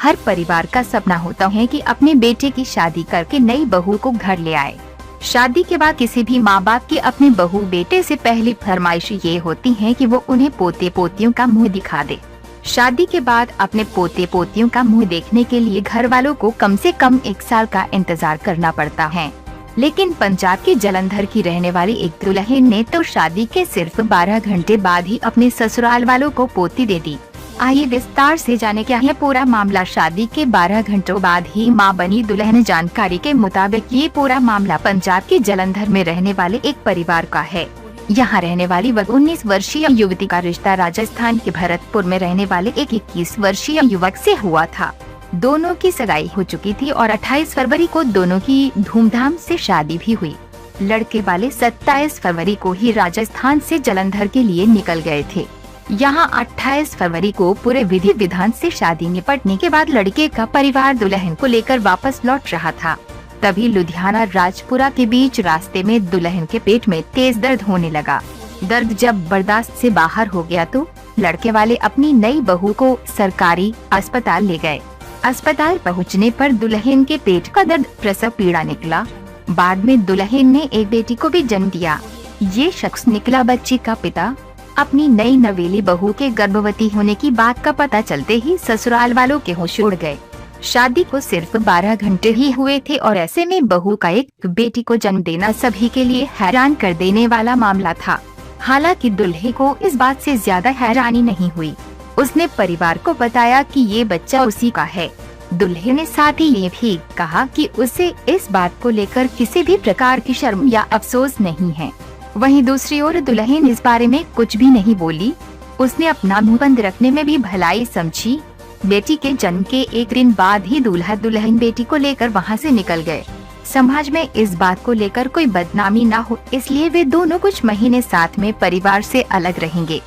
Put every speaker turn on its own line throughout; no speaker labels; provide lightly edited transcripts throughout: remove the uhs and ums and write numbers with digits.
हर परिवार का सपना होता है कि अपने बेटे की शादी करके नई बहू को घर ले आए। शादी के बाद किसी भी माँ बाप की अपने बहू बेटे से पहली फरमाइश ये होती है कि वो उन्हें पोते पोतियों का मुंह दिखा दे। शादी के बाद अपने पोते पोतियों का मुंह देखने के लिए घर वालों को कम से कम 1 साल का इंतजार करना पड़ता है। लेकिन पंजाब के जालंधर की रहने वाली एक दुल्हन ने तो शादी के सिर्फ 12 घंटे बाद ही अपने ससुराल वालों को पोती दे दी। आइए विस्तार से जाने क्या है पूरा मामला। शादी के 12 घंटों बाद ही मां बनी दुल्हन। जानकारी के मुताबिक ये पूरा मामला पंजाब के जालंधर में रहने वाले एक परिवार का है। यहाँ रहने वाली वह 19 वर्षीय युवती का रिश्ता राजस्थान के भरतपुर में रहने वाले एक 21 वर्षीय युवक से हुआ था। दोनों की सगाई हो चुकी थी और 28 फरवरी को दोनों की धूमधाम से शादी भी हुई। लड़के वाले 27 फरवरी को ही राजस्थान से जालंधर के लिए निकल गए थे। यहाँ 28 फरवरी को पूरे विधि विधान से शादी निपटने के बाद लड़के का परिवार दुल्हन को लेकर वापस लौट रहा था। तभी लुधियाना राजपुरा के बीच रास्ते में दुल्हन के पेट में तेज दर्द होने लगा। दर्द जब बर्दाश्त से बाहर हो गया तो लड़के वाले अपनी नई बहू को सरकारी अस्पताल ले गए। अस्पताल पहुंचने पर दुल्हन के पेट का दर्द प्रसव पीड़ा निकला। बाद में दुल्हन ने एक बेटी को भी जन्म दिया। ये शख्स निकला बच्ची का पिता। अपनी नई नवेली बहू के गर्भवती होने की बात का पता चलते ही ससुराल वालों के होश उड़ गए। शादी को सिर्फ 12 घंटे ही हुए थे और ऐसे में बहू का एक बेटी को जन्म देना सभी के लिए हैरान कर देने वाला मामला था। हालांकि दुल्हे को इस बात से ज्यादा हैरानी नहीं हुई। उसने परिवार को बताया कि ये बच्चा उसी का है। दुल्हे ने साथ ही ये भी कहा कि उसे इस बात को लेकर किसी भी प्रकार की शर्म या अफसोस नहीं है। वहीं दूसरी ओर दुल्हन इस बारे में कुछ भी नहीं बोली। उसने अपना मुंह बंद रखने में भी भलाई समझी। बेटी के जन्म के एक दिन बाद ही दूल्हा दुल्हन बेटी को लेकर वहां से निकल गए। समाज में इस बात को लेकर कोई बदनामी ना हो इसलिए वे दोनों कुछ महीने साथ में परिवार से अलग रहेंगे।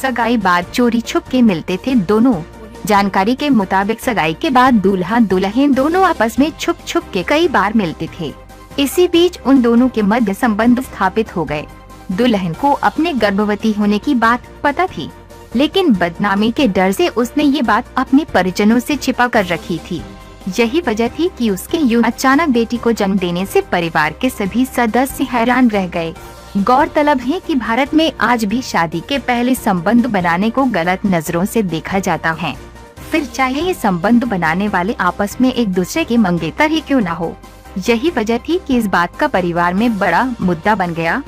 सगाई बाद चोरी छुप के मिलते थे दोनों। जानकारी के मुताबिक सगाई के बाद दूल्हा दुल्हन दोनों आपस में छुप छुप के कई बार मिलते थे। इसी बीच उन दोनों के मध्य संबंध स्थापित हो गए। दुल्हन को अपने गर्भवती होने की बात पता थी, लेकिन बदनामी के डर से उसने ये बात अपने परिजनों से छिपा कर रखी थी। यही वजह थी कि उसके यूं अचानक बेटी को जन्म देने से परिवार के सभी सदस्य हैरान रह गए। गौरतलब है कि भारत में आज भी शादी के पहले संबंध बनाने को गलत नजरों से देखा जाता है, फिर चाहे ये संबंध बनाने वाले आपस में एक दूसरे के मंगेतर ही क्यों न हो। यही वजह थी कि इस बात का परिवार में बड़ा मुद्दा बन गया।